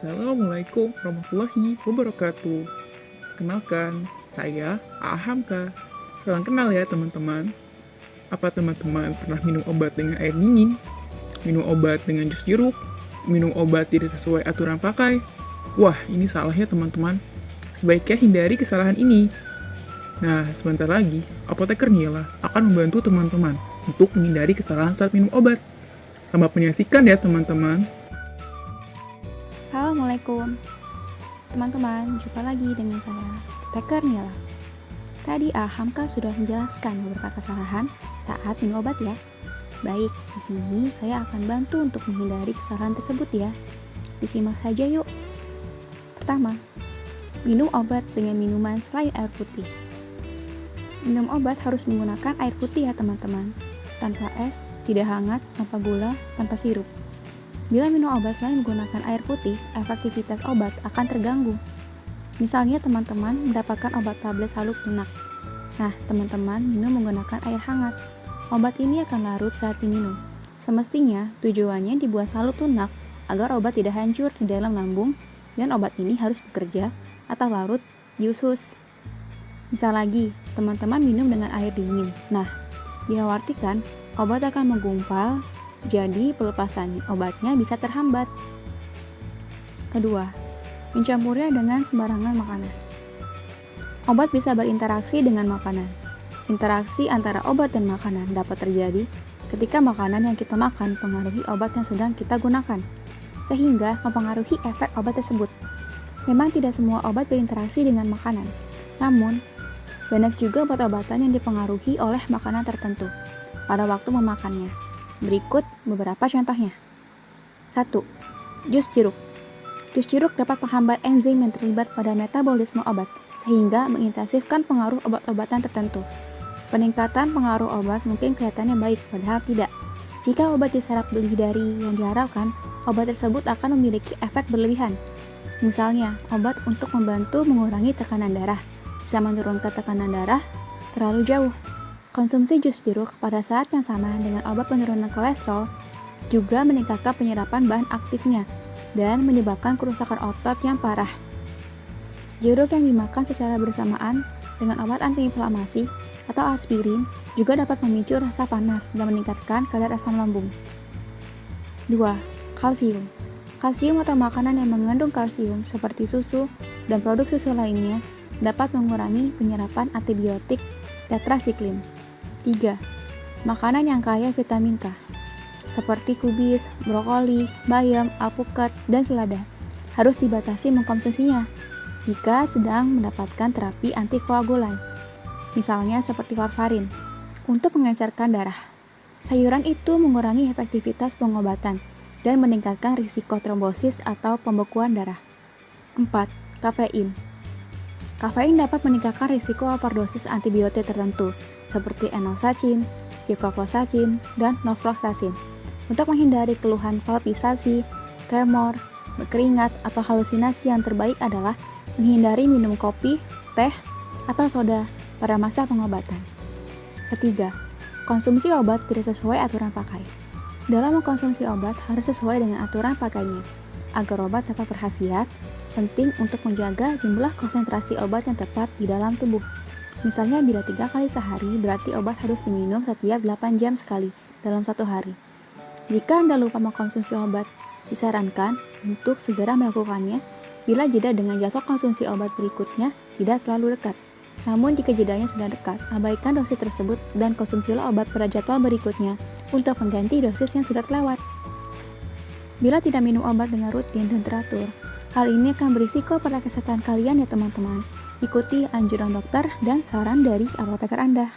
Assalamualaikum warahmatullahi wabarakatuh. Kenalkan, saya Ahamka. Salam kenal ya teman-teman. Apa teman-teman pernah minum obat dengan air dingin? Minum obat dengan jus jeruk? Minum obat tidak sesuai aturan pakai? Wah, ini salahnya teman-teman. Sebaiknya hindari kesalahan ini. Nah, sebentar lagi, apoteker Nila akan membantu teman-teman untuk menghindari kesalahan saat minum obat. Selamat menyaksikan ya teman-teman. Assalamualaikum teman-teman, jumpa lagi dengan saya, Apoteker Nila. Tadi Ahamka sudah menjelaskan beberapa kesalahan saat minum obat ya. Baik, di sini saya akan bantu untuk menghindari kesalahan tersebut ya. Disimak saja yuk. Pertama, minum obat dengan minuman selain air putih. Minum obat harus menggunakan air putih ya teman-teman. Tanpa es, tidak hangat, tanpa gula, tanpa sirup. Bila minum obat selain menggunakan air putih, efektivitas obat akan terganggu. Misalnya teman-teman mendapatkan obat tablet saluk lunak. Nah, teman-teman minum menggunakan air hangat. Obat ini akan larut saat diminum. Semestinya tujuannya dibuat salut lunak agar obat tidak hancur di dalam lambung dan obat ini harus bekerja atau larut di usus. Misal lagi, teman-teman minum dengan air dingin. Nah, dikhawatirkan obat akan menggumpal, jadi pelepasan obatnya bisa terhambat. Kedua, mencampurnya dengan sembarangan makanan. Obat bisa berinteraksi dengan makanan. Interaksi antara obat dan makanan dapat terjadi ketika makanan yang kita makan mempengaruhi obat yang sedang kita gunakan, sehingga mempengaruhi efek obat tersebut. Memang tidak semua obat berinteraksi dengan makanan, namun banyak juga obat-obatan yang dipengaruhi oleh makanan tertentu pada waktu memakannya. Berikut beberapa contohnya. 1. Jus jeruk. Jus jeruk dapat menghambat enzim yang terlibat pada metabolisme obat, sehingga mengintensifkan pengaruh obat-obatan tertentu. Peningkatan pengaruh obat mungkin kelihatannya baik, padahal tidak. Jika obat diserap lebih dari yang diharapkan, obat tersebut akan memiliki efek berlebihan. Misalnya, obat untuk membantu mengurangi tekanan darah, bisa menurunkan tekanan darah terlalu jauh. Konsumsi jus jeruk pada saat yang sama dengan obat penurunan kolesterol juga meningkatkan penyerapan bahan aktifnya dan menyebabkan kerusakan otot yang parah. Jeruk yang dimakan secara bersamaan dengan obat antiinflamasi atau aspirin juga dapat memicu rasa panas dan meningkatkan kadar asam lambung. 2. Kalsium. Kalsium atau makanan yang mengandung kalsium seperti susu dan produk susu lainnya dapat mengurangi penyerapan antibiotik tetrasiklin. 3. Makanan yang kaya vitamin K, seperti kubis, brokoli, bayam, alpukat, dan selada, harus dibatasi mengkonsumsinya jika sedang mendapatkan terapi antikoagulan, misalnya seperti warfarin, untuk mengecerkan darah. Sayuran itu mengurangi efektivitas pengobatan dan meningkatkan risiko trombosis atau pembekuan darah. 4. Kafein. Kafein dapat meningkatkan risiko overdosis antibiotik tertentu, seperti enosacin, ciprofloxacin, dan norfloxacin. Untuk menghindari keluhan palpisasi, tremor, berkeringat, atau halusinasi, yang terbaik adalah menghindari minum kopi, teh, atau soda pada masa pengobatan. Ketiga, konsumsi obat tidak sesuai aturan pakai. Dalam mengkonsumsi obat harus sesuai dengan aturan pakainya. Agar obat dapat berkhasiat, penting untuk menjaga jumlah konsentrasi obat yang tepat di dalam tubuh. Misalnya bila 3 kali sehari, berarti obat harus diminum setiap 8 jam sekali dalam 1 hari. Jika Anda lupa mengkonsumsi obat, disarankan untuk segera melakukannya bila jeda dengan jadwal konsumsi obat berikutnya tidak terlalu dekat. Namun jika jedanya sudah dekat, abaikan dosis tersebut dan konsumsilah obat pada jadwal berikutnya untuk mengganti dosis yang sudah terlewat. Bila tidak minum obat dengan rutin dan teratur, hal ini akan berisiko pada kesehatan kalian ya teman-teman. Ikuti anjuran dokter dan saran dari apoteker Anda.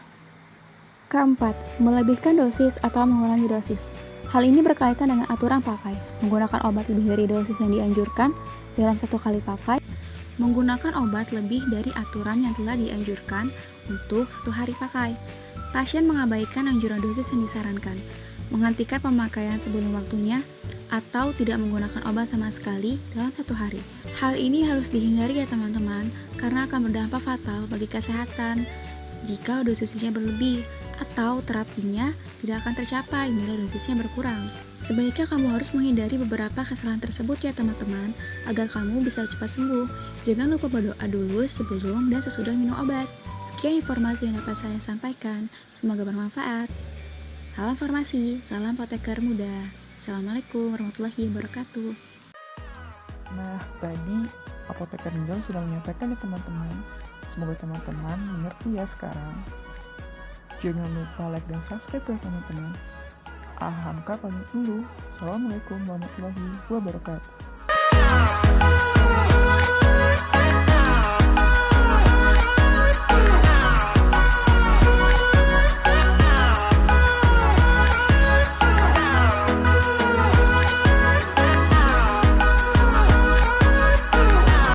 Keempat, melebihkan dosis atau mengurangi dosis. Hal ini berkaitan dengan aturan pakai. Menggunakan obat lebih dari dosis yang dianjurkan dalam 1 kali pakai. Menggunakan obat lebih dari aturan yang telah dianjurkan untuk 1 hari pakai. Pasien mengabaikan anjuran dosis yang disarankan. Menghentikan pemakaian sebelum waktunya, atau tidak menggunakan obat sama sekali dalam 1 hari. Hal ini harus dihindari ya teman-teman, karena akan berdampak fatal bagi kesehatan jika dosisnya berlebih atau terapinya tidak akan tercapai bila dosisnya berkurang. Sebaiknya kamu harus menghindari beberapa kesalahan tersebut ya teman-teman, agar kamu bisa cepat sembuh. Jangan lupa berdoa dulu sebelum dan sesudah minum obat. Sekian informasi yang dapat saya sampaikan, semoga bermanfaat. Salam farmasi, salam apoteker muda. Assalamualaikum warahmatullahi wabarakatuh. Nah, tadi apoteker Ninggal sudah menyampaikan ya teman-teman. Semoga teman-teman mengerti ya sekarang. Jangan lupa like dan subscribe ya teman-teman. Ahamka pamit dulu. Assalamualaikum warahmatullahi wabarakatuh.